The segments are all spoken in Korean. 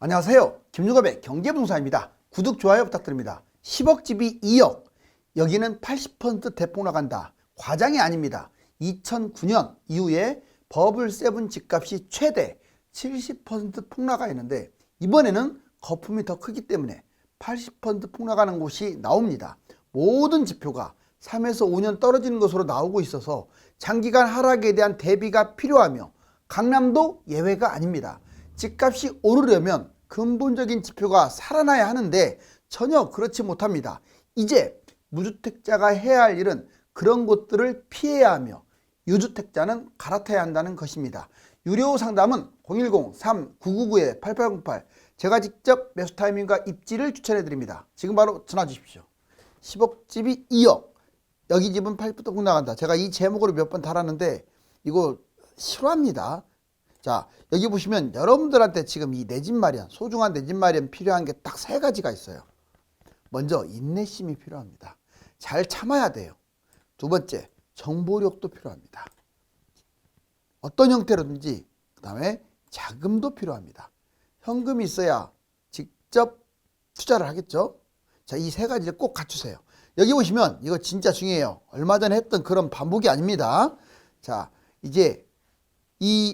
안녕하세요. 김유갑의 경제부동산입니다. 구독, 좋아요 부탁드립니다. 10억 집이 2억. 여기는 80% 대폭 나간다. 과장이 아닙니다. 2009년 이후에 버블7 집값이 최대 70% 폭락가 있는데 이번에는 거품이 더 크기 때문에 80% 폭락하는 곳이 나옵니다. 모든 지표가 3에서 5년 떨어지는 것으로 나오고 있어서 장기간 하락에 대한 대비가 필요하며 강남도 예외가 아닙니다. 집값이 오르려면 근본적인 지표가 살아나야 하는데 전혀 그렇지 못합니다. 이제 무주택자가 해야 할 일은 그런 곳들을 피해야 하며 유주택자는 갈아타야 한다는 것입니다. 유료 상담은 010-3999-8808 제가 직접 매수 타이밍과 입지를 추천해 드립니다. 지금 바로 전화 주십시오. 10억 집이 2억. 여기 집은 80% 나간다. 제가 이 제목으로 몇 번 달았는데 이거 싫어합니다. 자, 여기 보시면 여러분들한테 지금 이 내 집 마련, 소중한 내 집 마련 필요한 게 딱 세 가지가 있어요. 먼저 인내심이 필요합니다. 잘 참아야 돼요. 두 번째, 정보력도 필요합니다. 어떤 형태로든지. 그 다음에 자금도 필요합니다. 현금이 있어야 직접 투자를 하겠죠. 자, 이 세 가지를 꼭 갖추세요. 여기 보시면 이거 진짜 중요해요. 얼마 전에 했던 그런 반복이 아닙니다. 자, 이제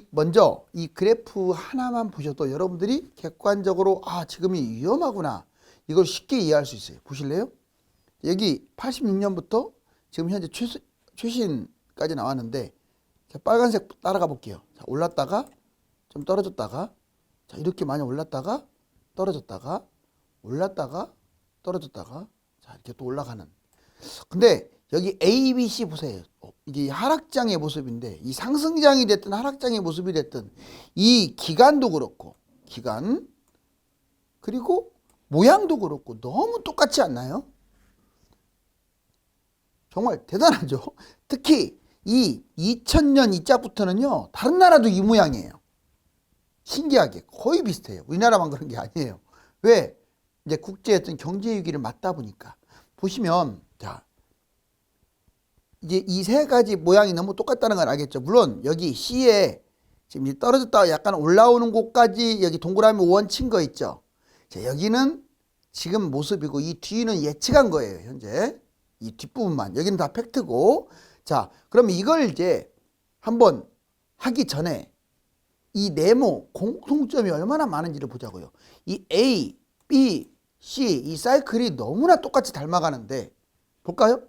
먼저 이 그래프 하나만 보셔도 여러분들이 객관적으로 지금이 위험하구나 이걸 쉽게 이해할 수 있어요. 보실래요? 여기 86년부터 지금 현재 최신까지 나왔는데 자, 빨간색 따라가 볼게요. 자, 올랐다가 좀 떨어졌다가 자, 이렇게 많이 올랐다가 떨어졌다가 올랐다가 떨어졌다가 자, 이렇게 또 올라가는. 근데 여기 A, B, C 보세요. 이게 하락장의 모습인데 이 상승장이 됐든 하락장의 모습이 됐든 이 기간도 그렇고 기간 그리고 모양도 그렇고 너무 똑같지 않나요? 정말 대단하죠. 특히 이 2000년 이자부터는요 다른 나라도 이 모양이에요. 신기하게 거의 비슷해요. 우리나라만 그런 게 아니에요. 왜? 이제 국제 어떤 경제 위기를 맞다 보니까 보시면 자 이제 이 세 가지 모양이 너무 똑같다는 걸 알겠죠. 물론 여기 C에 지금 떨어졌다가 약간 올라오는 곳까지 여기 동그라미 원 친 거 있죠. 자, 여기는 지금 모습이고 이 뒤는 예측한 거예요. 현재 이 뒷부분만 여기는 다 팩트고. 자, 그럼 이걸 이제 한번 하기 전에 이 네모 공통점이 얼마나 많은지를 보자고요. 이 A, B, C 이 사이클이 너무나 똑같이 닮아가는데 볼까요?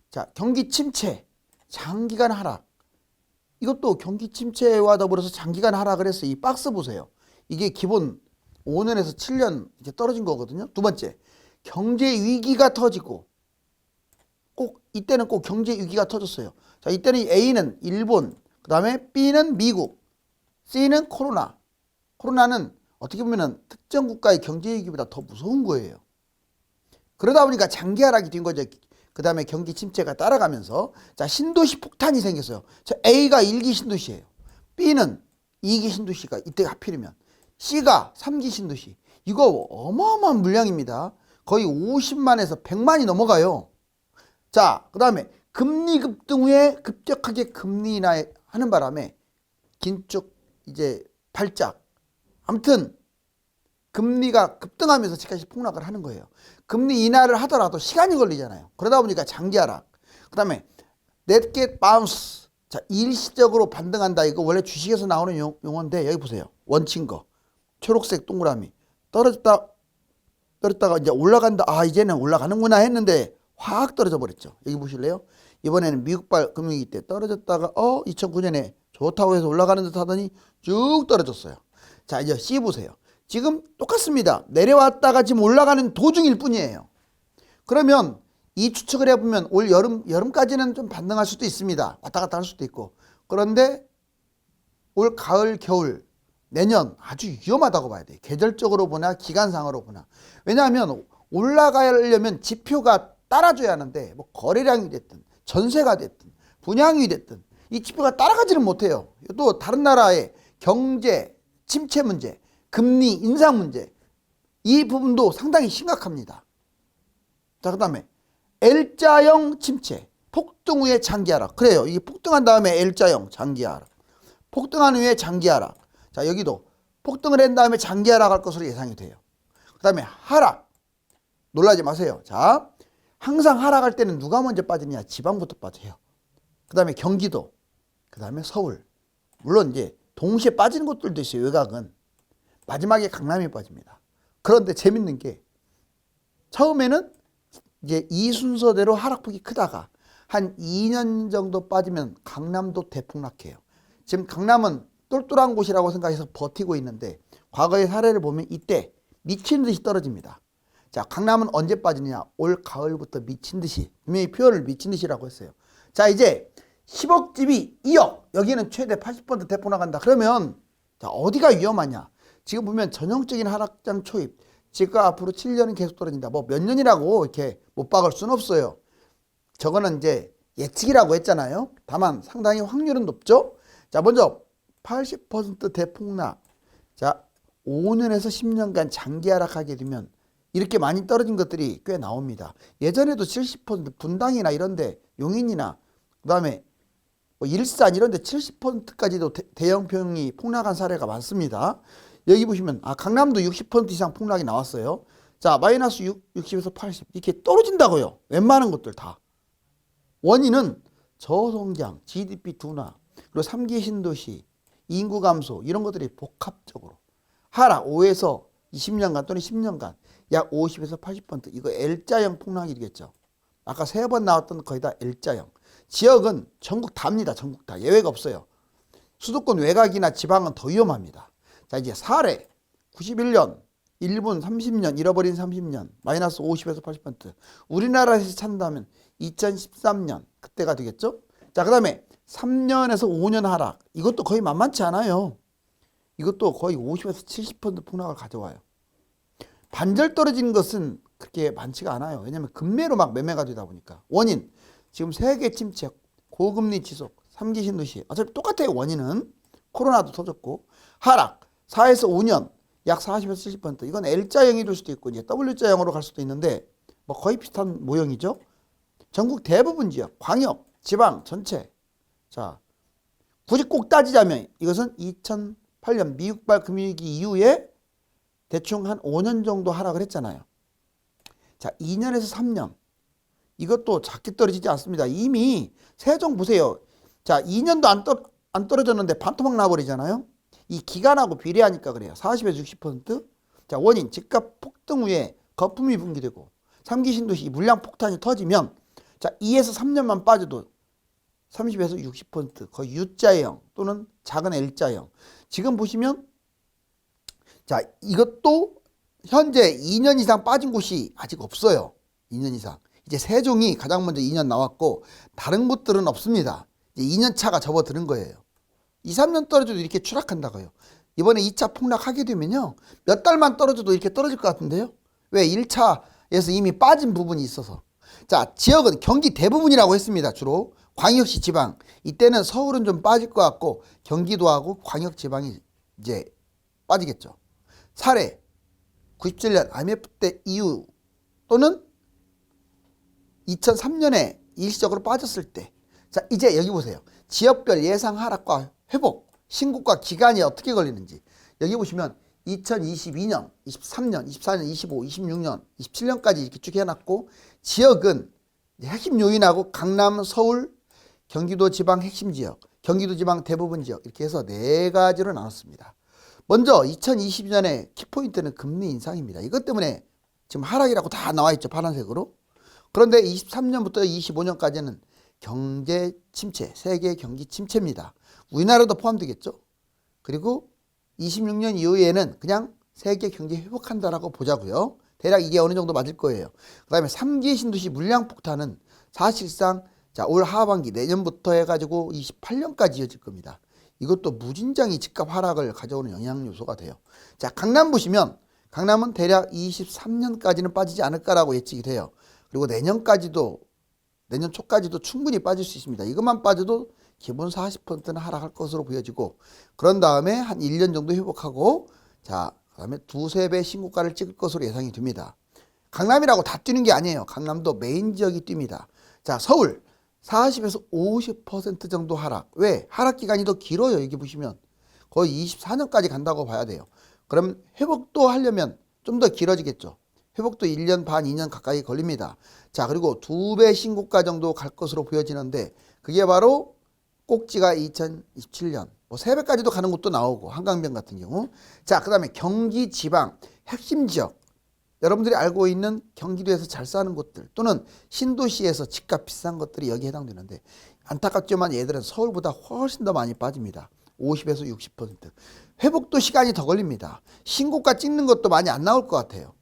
자, 경기 침체, 장기간 하락. 이것도 경기 침체와 더불어서 장기간 하락을 했어요. 이 박스 보세요. 이게 기본 5년에서 7년 이제 떨어진 거거든요. 두 번째, 경제 위기가 터지고 이때는 꼭 경제 위기가 터졌어요. 자, 이때는 A는 일본, 그 다음에 B는 미국, C는 코로나. 코로나는 어떻게 보면 특정 국가의 경제 위기보다 더 무서운 거예요. 그러다 보니까 장기 하락이 된 거죠. 그 다음에 경기 침체가 따라가면서 자 신도시 폭탄이 생겼어요. 자, A가 1기 신도시예요. B는 2기 신도시가 이때 하필이면 C가 3기 신도시. 이거 어마어마한 물량입니다. 거의 50만에서 100만이 넘어가요. 자, 그 다음에 금리 급등 후에 급격하게 금리 인하 하는 바람에 긴축 이제 발작. 아무튼 금리가 급등하면서 집값이 폭락을 하는 거예요. 금리 인하를 하더라도 시간이 걸리잖아요. 그러다 보니까 장기 하락. 그 다음에 net get bounce. 자, 일시적으로 반등한다. 이거 원래 주식에서 나오는 용어인데 여기 보세요. 원친 거. 초록색 동그라미. 떨어졌다가 이제 올라간다. 이제는 올라가는구나 했는데 확 떨어져 버렸죠. 여기 보실래요? 이번에는 미국발 금융위기 때 떨어졌다가 2009년에 좋다고 해서 올라가는 듯 하더니 쭉 떨어졌어요. 자, 이제 C 보세요. 지금 똑같습니다. 내려왔다가 지금 올라가는 도중일 뿐이에요. 그러면 이 추측을 해보면 올 여름까지는 좀 반등할 수도 있습니다. 왔다 갔다 할 수도 있고. 그런데 올 가을, 겨울, 내년 아주 위험하다고 봐야 돼요. 계절적으로 보나 기간상으로 보나. 왜냐하면 올라가려면 지표가 따라줘야 하는데 뭐 거래량이 됐든 전세가 됐든 분양이 됐든 이 지표가 따라가지는 못해요. 또 다른 나라의 경제 침체 문제, 금리 인상 문제 이 부분도 상당히 심각합니다. 자, 그 다음에 L자형 침체, 폭등 후에 장기 하락. 그래요. 이게 폭등한 다음에 L자형 장기 하락, 폭등한 후에 장기 하락. 자, 여기도 폭등을 한 다음에 장기 하락할 것으로 예상이 돼요. 그 다음에 하락. 놀라지 마세요. 자, 항상 하락할 때는 누가 먼저 빠지냐? 지방부터 빠져요. 그 다음에 경기도, 그 다음에 서울. 물론 이제 동시에 빠지는 곳들도 있어요. 외곽은. 마지막에 강남이 빠집니다. 그런데 재밌는 게 처음에는 이제 이 순서대로 하락폭이 크다가 한 2년 정도 빠지면 강남도 대폭락해요. 지금 강남은 똘똘한 곳이라고 생각해서 버티고 있는데 과거의 사례를 보면 이때 미친 듯이 떨어집니다. 자, 강남은 언제 빠지느냐? 올 가을부터 미친 듯이. 분명히 표현을 미친 듯이라고 했어요. 자, 이제 10억 집이 2억. 여기는 최대 80% 대폭락한다. 그러면 자, 어디가 위험하냐? 지금 보면 전형적인 하락장 초입. 지가 앞으로 7년은 계속 떨어진다. 뭐 몇 년이라고 이렇게 못 박을 수는 없어요. 저거는 이제 예측이라고 했잖아요. 다만 상당히 확률은 높죠. 자, 먼저 80% 대폭락. 자, 5년에서 10년간 장기 하락하게 되면 이렇게 많이 떨어진 것들이 꽤 나옵니다. 예전에도 70% 분당이나 이런데 용인이나 그다음에 뭐 일산 이런데 70%까지도 대형 평이 폭락한 사례가 많습니다. 여기 보시면 강남도 60% 이상 폭락이 나왔어요. 자, 마이너스 60에서 80 이렇게 떨어진다고요. 웬만한 것들 다. 원인은 저성장, GDP 둔화, 그리고 3기 신도시, 인구 감소 이런 것들이 복합적으로 하락 5에서 20년간 또는 10년간 약 50에서 80% 이거 L자형 폭락이겠죠. 아까 3번 나왔던 거의 다 L자형. 지역은 전국 다입니다. 전국 다. 예외가 없어요. 수도권 외곽이나 지방은 더 위험합니다. 자, 이제 사례 91년 1분 30년 잃어버린 30년 마이너스 50에서 80% 우리나라에서 찾는다면 2013년 그때가 되겠죠. 자, 그 다음에 3년에서 5년 하락 이것도 거의 만만치 않아요. 이것도 거의 50에서 70% 폭락을 가져와요. 반절 떨어지는 것은 그렇게 많지가 않아요. 왜냐하면 급매로 막 매매가 되다 보니까. 원인 지금 세계 침체 고금리 지속 3기 신도시 어차피 똑같아요. 원인은 코로나도 터졌고 하락 4에서 5년 약 40에서 70% 이건 L자형이 될 수도 있고 이제 W자형으로 갈 수도 있는데 뭐 거의 비슷한 모형이죠. 전국 대부분 지역, 광역, 지방 전체. 자, 굳이 꼭 따지자면 이것은 2008년 미국발 금융위기 이후에 대충 한 5년 정도 하락을 했잖아요. 자, 2년에서 3년. 이것도 작게 떨어지지 않습니다. 이미 세종 보세요. 자, 2년도 안 떨어졌는데 반토막 나버리잖아요. 이 기간하고 비례하니까 그래요. 40에서 60%. 자, 원인 집값 폭등 후에 거품이 분기되고 3기 신도시 물량 폭탄이 터지면 자, 2에서 3년만 빠져도 30에서 60% 거의 U자형 또는 작은 L자형. 지금 보시면 자, 이것도 현재 2년 이상 빠진 곳이 아직 없어요. 2년 이상. 이제 세종이 가장 먼저 2년 나왔고 다른 곳들은 없습니다. 이제 2년 차가 접어드는 거예요. 2, 3년 떨어져도 이렇게 추락한다고요. 이번에 2차 폭락하게 되면요. 몇 달만 떨어져도 이렇게 떨어질 것 같은데요. 왜? 1차에서 이미 빠진 부분이 있어서. 자, 지역은 경기 대부분이라고 했습니다. 주로 광역시 지방. 이때는 서울은 좀 빠질 것 같고 경기도하고 광역 지방이 이제 빠지겠죠. 사례 97년 IMF 때 이후 또는 2003년에 일시적으로 빠졌을 때. 자, 이제 여기 보세요. 지역별 예상 하락과 회복, 신고가 기간이 어떻게 걸리는지. 여기 보시면 2022년, 23년, 24년, 25, 26년, 27년까지 이렇게 쭉 해놨고 지역은 핵심 요인하고 강남, 서울, 경기도 지방 핵심 지역, 경기도 지방 대부분 지역 이렇게 해서 4가지로 나눴습니다. 먼저 2022년에 키포인트는 금리 인상입니다. 이것 때문에 지금 하락이라고 다 나와 있죠. 파란색으로. 그런데 23년부터 25년까지는 경제 침체, 세계 경기 침체입니다. 우리나라도 포함되겠죠. 그리고 26년 이후에는 그냥 세계 경제 회복한다라고 보자고요. 대략 이게 어느 정도 맞을 거예요. 그 다음에 3기 신도시 물량 폭탄은 사실상 자, 올 하반기 내년부터 해가지고 28년까지 이어질 겁니다. 이것도 무진장이 집값 하락을 가져오는 영향 요소가 돼요. 자, 강남 보시면 강남은 대략 23년까지는 빠지지 않을까라고 예측이 돼요. 그리고 내년 초까지도 충분히 빠질 수 있습니다. 이것만 빠져도 기본 40%는 하락할 것으로 보여지고 그런 다음에 한 1년 정도 회복하고 자, 그다음에 2~3배 신고가를 찍을 것으로 예상이 됩니다. 강남이라고 다 뛰는 게 아니에요. 강남도 메인 지역이 뜁니다. 자, 서울 40에서 50% 정도 하락. 왜? 하락 기간이 더 길어요. 여기 보시면 거의 24년까지 간다고 봐야 돼요. 그럼 회복도 하려면 좀 더 길어지겠죠. 회복도 1년 반, 2년 가까이 걸립니다. 자, 그리고 2배 신고가 정도 갈 것으로 보여지는데 그게 바로 꼭지가 2027년 뭐 3배까지도 가는 곳도 나오고 한강변 같은 경우. 자, 그 다음에 경기 지방 핵심 지역, 여러분들이 알고 있는 경기도에서 잘 사는 곳들 또는 신도시에서 집값 비싼 것들이 여기에 해당되는데 안타깝지만 얘들은 서울보다 훨씬 더 많이 빠집니다. 50에서 60%. 회복도 시간이 더 걸립니다. 신고가 찍는 것도 많이 안 나올 것 같아요.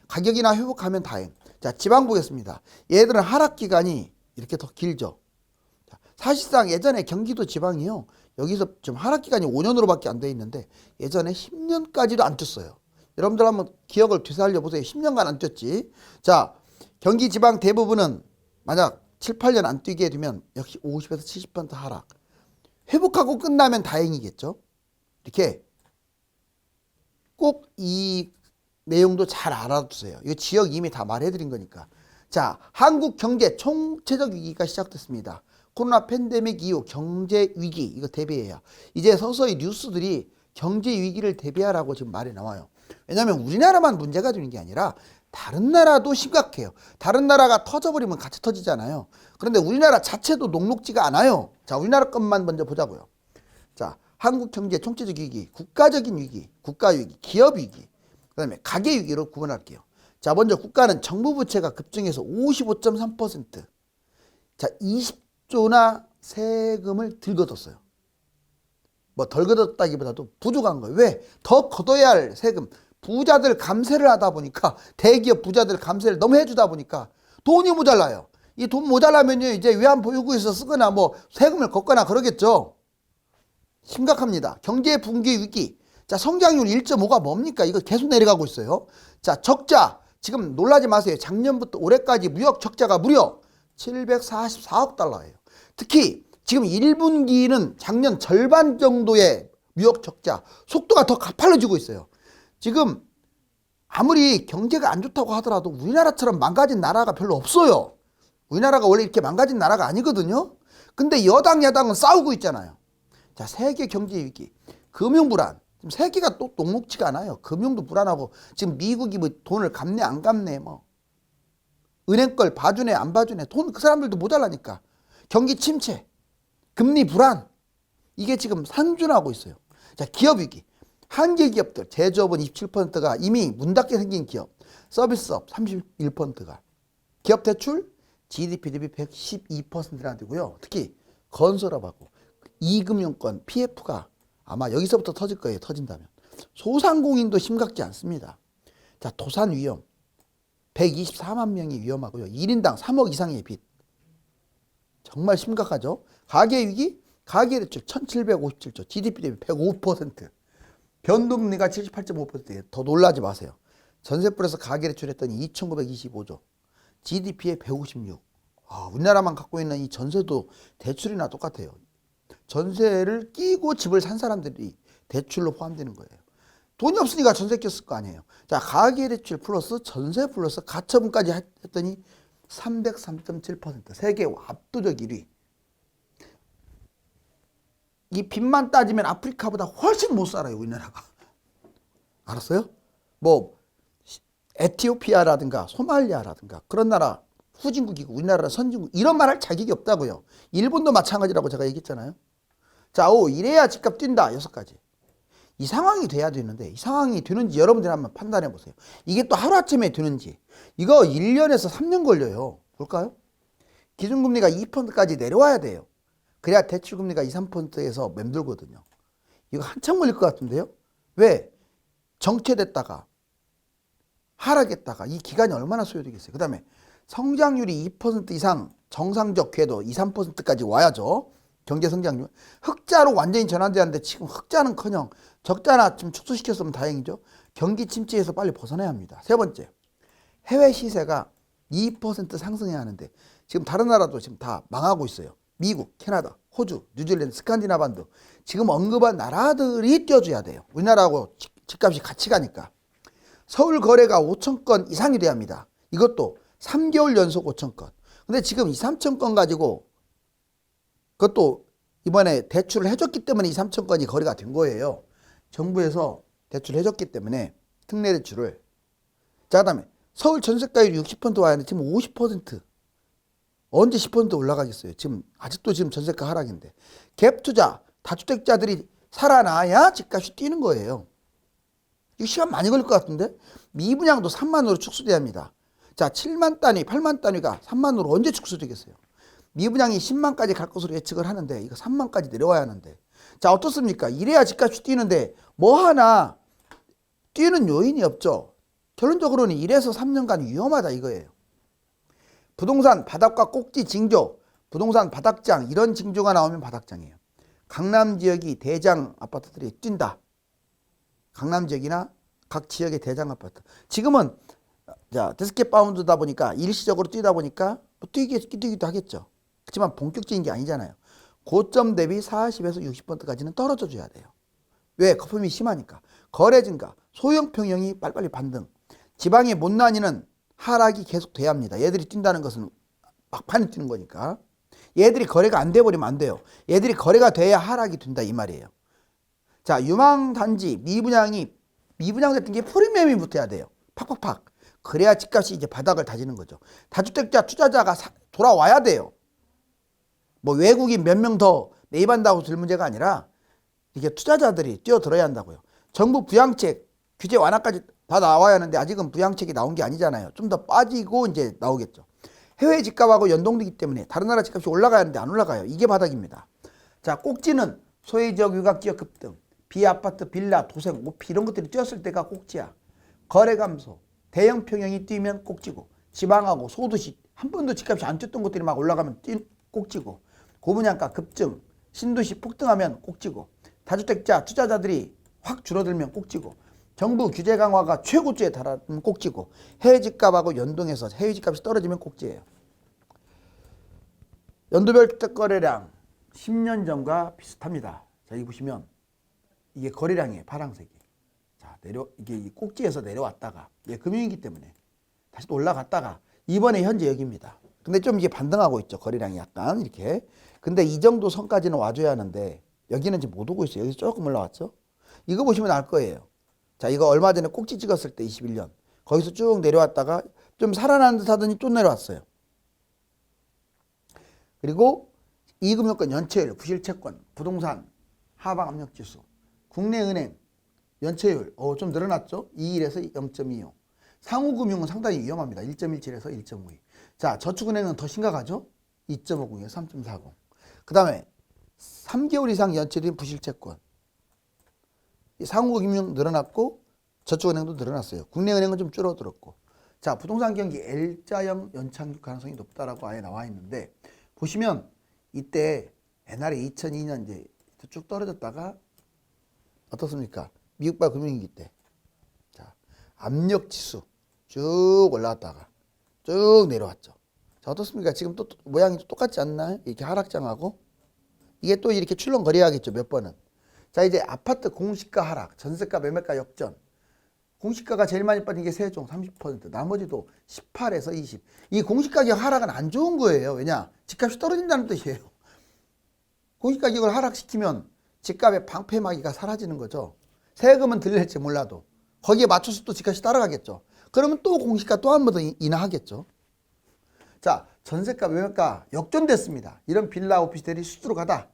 가격이나 회복하면 다행. 자, 지방 보겠습니다. 얘들은 하락 기간이 이렇게 더 길죠. 자, 사실상 예전에 경기도 지방이요, 여기서 좀 하락 기간이 5년으로밖에 안 돼 있는데 예전에 10년까지도 안 뛰었어요. 여러분들 한번 기억을 되살려 보세요. 10년간 안 뛰었지. 자, 경기 지방 대부분은 만약 7, 8년 안 뛰게 되면 역시 50에서 70% 하락. 회복하고 끝나면 다행이겠죠. 이렇게 꼭 이 내용도 잘 알아두세요. 이거 지역 이미 다 말해드린 거니까. 자, 한국 경제 총체적 위기가 시작됐습니다. 코로나 팬데믹 이후 경제 위기 이거 대비해야. 이제 서서히 뉴스들이 경제 위기를 대비하라고 지금 말이 나와요. 왜냐하면 우리나라만 문제가 되는 게 아니라 다른 나라도 심각해요. 다른 나라가 터져버리면 같이 터지잖아요. 그런데 우리나라 자체도 녹록지가 않아요. 자, 우리나라 것만 먼저 보자고요. 자, 한국 경제 총체적 위기, 국가적인 위기, 국가 위기, 기업 위기, 그 다음에 가계 위기로 구분할게요. 자, 먼저 국가는 정부 부채가 급증해서 55.3%. 자, 20조나 세금을 덜 걷었어요. 뭐 덜 걷었다기보다도 부족한 거예요. 왜? 더 걷어야 할 세금. 부자들 감세를 하다 보니까, 대기업 부자들 감세를 너무 해주다 보니까 돈이 모자라요. 이 돈 모자라면요, 이제 외환보유고에서 쓰거나 뭐 세금을 걷거나 그러겠죠. 심각합니다. 경제 붕괴 위기. 자, 성장률 1.5가 뭡니까? 이거 계속 내려가고 있어요. 자, 적자. 지금 놀라지 마세요. 작년부터 올해까지 무역 적자가 무려 744억 달러예요. 특히 지금 1분기는 작년 절반 정도의 무역 적자. 속도가 더 가팔라지고 있어요. 지금 아무리 경제가 안 좋다고 하더라도 우리나라처럼 망가진 나라가 별로 없어요. 우리나라가 원래 이렇게 망가진 나라가 아니거든요. 근데 여당 야당은 싸우고 있잖아요. 자, 세계 경제 위기, 금융 불안. 지금 세계가 또 녹록지가 않아요. 금융도 불안하고 지금 미국이 뭐 돈을 갚네 안 갚네 뭐 은행 걸 봐주네 안 봐주네 돈 그 사람들도 모자라니까. 경기 침체, 금리 불안, 이게 지금 산준하고 있어요. 자, 기업 위기. 한계 기업들, 제조업은 27%가 이미 문 닫게 생긴 기업, 서비스업 31%가, 기업 대출 GDP 대비 112%나 되고요. 특히 건설업하고 이금융권 PF가 아마 여기서부터 터질 거예요. 터진다면. 소상공인도 심각지 않습니다. 자, 도산 위험 124만 명이 위험하고요. 1인당 3억 이상의 빚. 정말 심각하죠. 가계 위기, 가계 대출 1757조, GDP 대비 105%, 변동금리가 78.5%예요. 더 놀라지 마세요. 전세풀에서 가계 대출했더니 2925조, GDP에 156. 우리나라만 갖고 있는 이 전세도 대출이나 똑같아요. 전세를 끼고 집을 산 사람들이 대출로 포함되는 거예요. 돈이 없으니까 전세 꼈을 거 아니에요. 자, 가계대출 플러스 전세 플러스 가처분까지 했더니 303.7%. 세계 압도적 1위. 이 빚만 따지면 아프리카보다 훨씬 못 살아요, 우리나라가. 알았어요? 뭐 에티오피아라든가 소말리아라든가 그런 나라 후진국이고 우리나라는 선진국, 이런 말 할 자격이 없다고요. 일본도 마찬가지라고 제가 얘기했잖아요. 자, 이래야 집값 뛴다. 6가지. 이 상황이 돼야 되는데 이 상황이 되는지 여러분들이 한번 판단해 보세요. 이게 또 하루아침에 되는지. 이거 1년에서 3년 걸려요. 볼까요? 기준금리가 2%까지 내려와야 돼요. 그래야 대출금리가 2, 3%에서 맴돌거든요. 이거 한참 걸릴 것 같은데요. 왜? 정체됐다가 하락했다가 이 기간이 얼마나 소요되겠어요. 그 다음에 성장률이 2% 이상 정상적 궤도 2, 3%까지 와야죠. 경제 성장률. 흑자로 완전히 전환돼야 하는데 지금 흑자는커녕 적자나 좀 축소시켰으면 다행이죠. 경기 침체에서 빨리 벗어나야 합니다. 세 번째, 해외 시세가 2% 상승해야 하는데 지금 다른 나라도 지금 다 망하고 있어요. 미국, 캐나다, 호주, 뉴질랜드, 스칸디나반도. 지금 언급한 나라들이 뛰어줘야 돼요. 우리나라하고 집값이 같이 가니까. 서울 거래가 5천 건 이상이 돼야 합니다. 이것도 3개월 연속 5천 건. 근데 지금 2, 3천 건 가지고 그것도 이번에 대출을 해줬기 때문에 2, 3천 건이 거래가 된 거예요. 정부에서 대출을 해줬기 때문에 특례 대출을. 자, 그다음에 서울 전세가율이 60% 와야 하는데 지금 50%. 언제 10% 올라가겠어요? 지금 아직도 지금 전세가 하락인데. 갭 투자, 다주택자들이 살아나야 집값이 뛰는 거예요. 이거 시간 많이 걸릴 것 같은데? 미분양도 3만으로 축소돼야 합니다. 자, 7만 단위, 8만 단위가 3만으로 언제 축소되겠어요? 미분양이 10만까지 갈 것으로 예측을 하는데 이거 3만까지 내려와야 하는데. 자, 어떻습니까? 이래야 집값이 뛰는데 뭐 하나 뛰는 요인이 없죠. 결론적으로는 1에서 3년간 위험하다 이거예요. 부동산 바닥과 꼭지 징조, 부동산 바닥장 이런 징조가 나오면 바닥장이에요. 강남 지역이 대장 아파트들이 뛴다. 강남 지역이나 각 지역의 대장 아파트. 지금은 자 데스켓 바운드다 보니까 일시적으로 뛰다 보니까 뭐 뛰기도 하겠죠. 그렇지만 본격적인 게 아니잖아요. 고점 대비 40에서 60%까지는 떨어져 줘야 돼요. 왜? 거품이 심하니까. 거래 증가, 소형 평형이 빨리빨리 반등. 지방의 못 나뉘는 하락이 계속 돼야 합니다. 얘들이 뛴다는 것은 막판에 뛰는 거니까. 얘들이 거래가 안 돼버리면 안 돼요. 얘들이 거래가 돼야 하락이 된다 이 말이에요. 자, 유망단지 미분양됐던 게 프리미엄이 붙어야 돼요. 팍팍팍. 그래야 집값이 이제 바닥을 다지는 거죠. 다주택자 투자자가 돌아와야 돼요. 뭐 외국인 몇 명 더 매입한다고 될 문제가 아니라 이게 투자자들이 뛰어들어야 한다고요. 정부 부양책 규제 완화까지 다 나와야 하는데 아직은 부양책이 나온 게 아니잖아요. 좀 더 빠지고 이제 나오겠죠. 해외 집값하고 연동되기 때문에 다른 나라 집값이 올라가야 하는데 안 올라가요. 이게 바닥입니다. 자, 꼭지는 소외지역 유각지역 급등, 비아파트, 빌라, 도생, 오피 이런 것들이 뛰었을 때가 꼭지야. 거래 감소, 대형 평형이 뛰면 꼭지고, 지방하고 소도시 한 번도 집값이 안 뛰었던 것들이 막 올라가면 꼭지고, 고분양가 급증, 신도시 폭등하면 꼭지고, 다주택자 투자자들이 확 줄어들면 꼭지고, 정부 규제 강화가 최고치에 달하면 꼭지고, 해외 집값하고 연동해서 해외 집값이 떨어지면 꼭지예요. 연도별 주택거래량 10년 전과 비슷합니다. 자, 여기 보시면 이게 거래량이에요. 파란색이. 자, 이게 이 꼭지에서 내려왔다가 이게 금융위기 때문에 다시 또 올라갔다가 이번에 현재 여기입니다. 근데 좀 이게 반등하고 있죠. 거래량이 약간 이렇게. 근데 이 정도 선까지는 와줘야 하는데 여기는 지금 못 오고 있어요. 여기서 조금 올라왔죠. 이거 보시면 알 거예요. 자, 이거 얼마 전에 꼭지 찍었을 때 21년. 거기서 쭉 내려왔다가 좀 살아나는 듯 하더니 또 내려왔어요. 그리고 이금융권 연체율, 부실채권, 부동산, 하방 압력지수, 국내은행 연체율 좀 늘어났죠. 21에서 0.25. 상호금융은 상당히 위험합니다. 1.17에서 1.52. 자, 저축은행은 더 심각하죠. 2.50에서 3.40. 그 다음에 3개월 이상 연체된 부실채권. 상호금융 늘어났고 저축은행도 늘어났어요. 국내은행은 좀 줄어들었고. 자, 부동산 경기 L자형 연착륙 가능성이 높다라고 아예 나와 있는데 보시면 이때 옛날에 2002년 이제 쭉 떨어졌다가 어떻습니까? 미국발 금융위기 때. 자, 압력지수 쭉 올라왔다가 쭉 내려왔죠. 자, 어떻습니까? 지금 또 모양이 똑같지 않나요? 이렇게 하락장하고 이게 또 이렇게 출렁거려야겠죠. 몇 번은. 자, 이제 아파트 공시가 하락, 전세가 매매가 역전. 공시가가 제일 많이 빠진 게 세종 30%, 나머지도 18에서 20. 이 공시가격 하락은 안 좋은 거예요. 왜냐? 집값이 떨어진다는 뜻이에요. 공시가격을 하락시키면 집값의 방패막이가 사라지는 거죠. 세금은 들릴지 몰라도 거기에 맞춰서 또 집값이 따라가겠죠. 그러면 또 공시가 또 한 번 더 인하하겠죠. 자, 전세가 매매가 역전됐습니다. 이런 빌라 오피스텔이 수두로 가다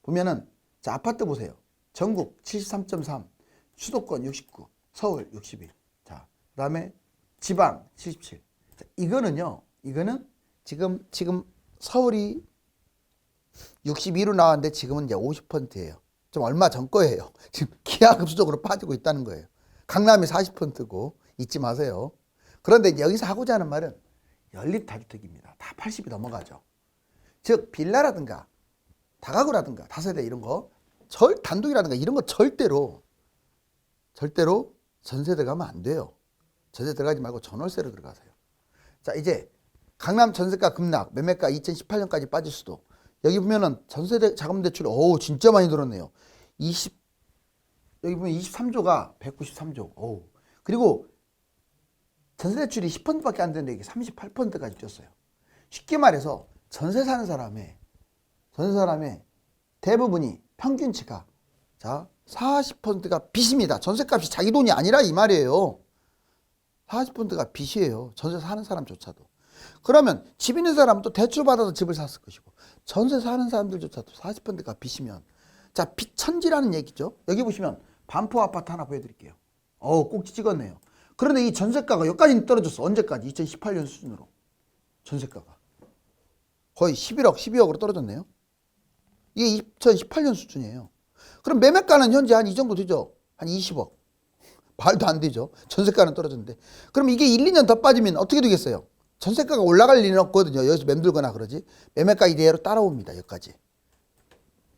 보면은 자, 아파트 보세요. 전국 73.3, 수도권 69, 서울 61. 자, 그다음에 지방 77. 자, 이거는 지금 서울이 62로 나왔는데 지금은 이제 50%예요. 좀 얼마 전 거예요. 지금 기하급수적으로 빠지고 있다는 거예요. 강남이 40%고 잊지 마세요. 그런데 이제 여기서 하고자 하는 말은 연립 다주택입니다. 다 80이 넘어가죠. 즉 빌라라든가 다가구라든가 다세대 이런 거 단독이라든가 이런 거 절대로 전세 들어가면 안 돼요. 전세 들어가지 말고 전월세로 들어가세요. 자, 이제 강남 전세가 급락, 매매가 2018년까지 빠질 수도. 여기 보면은 전세 자금 대출 진짜 많이 늘었네요. 여기 보면 23조가 193조. 그리고 전세 대출이 10%밖에 안 되는데 이게 38%까지 뛰었어요. 쉽게 말해서 전세 사는 사람의 대부분이 평균치가 자 40%가 빚입니다. 전세값이 자기 돈이 아니라 이 말이에요. 40%가 빚이에요. 전세 사는 사람조차도. 그러면 집 있는 사람은 또 대출 받아서 집을 샀을 것이고 전세 사는 사람들조차도 40%가 빚이면 자, 빚 천지라는 얘기죠. 여기 보시면 반포 아파트 하나 보여드릴게요. 꼭지 찍었네요. 그런데 이 전세가가 여기까지 떨어졌어. 언제까지? 2018년 수준으로. 전세가가. 거의 11억, 12억으로 떨어졌네요. 이게 2018년 수준이에요. 그럼 매매가는 현재 한 이 정도 되죠? 한 20억. 말도 안 되죠. 전세가는 떨어졌는데. 그럼 이게 1, 2년 더 빠지면 어떻게 되겠어요? 전세가가 올라갈 리는 없거든요. 여기서 맴돌거나 그러지. 매매가 이대로 따라옵니다. 여기까지.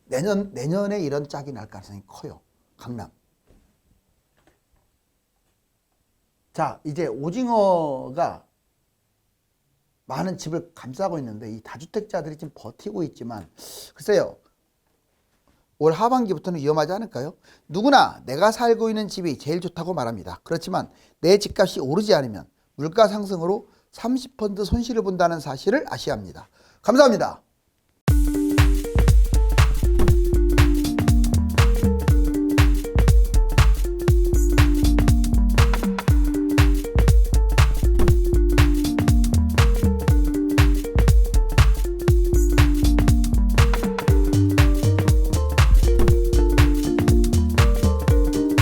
내년에 이런 짝이 날 가능성이 커요. 강남. 자, 이제 오징어가 많은 집을 감싸고 있는데 이 다주택자들이 지금 버티고 있지만 글쎄요. 올 하반기부터는 위험하지 않을까요? 누구나 내가 살고 있는 집이 제일 좋다고 말합니다. 그렇지만 내 집값이 오르지 않으면 물가 상승으로 30% 손실을 본다는 사실을 아셔야 합니다. 감사합니다.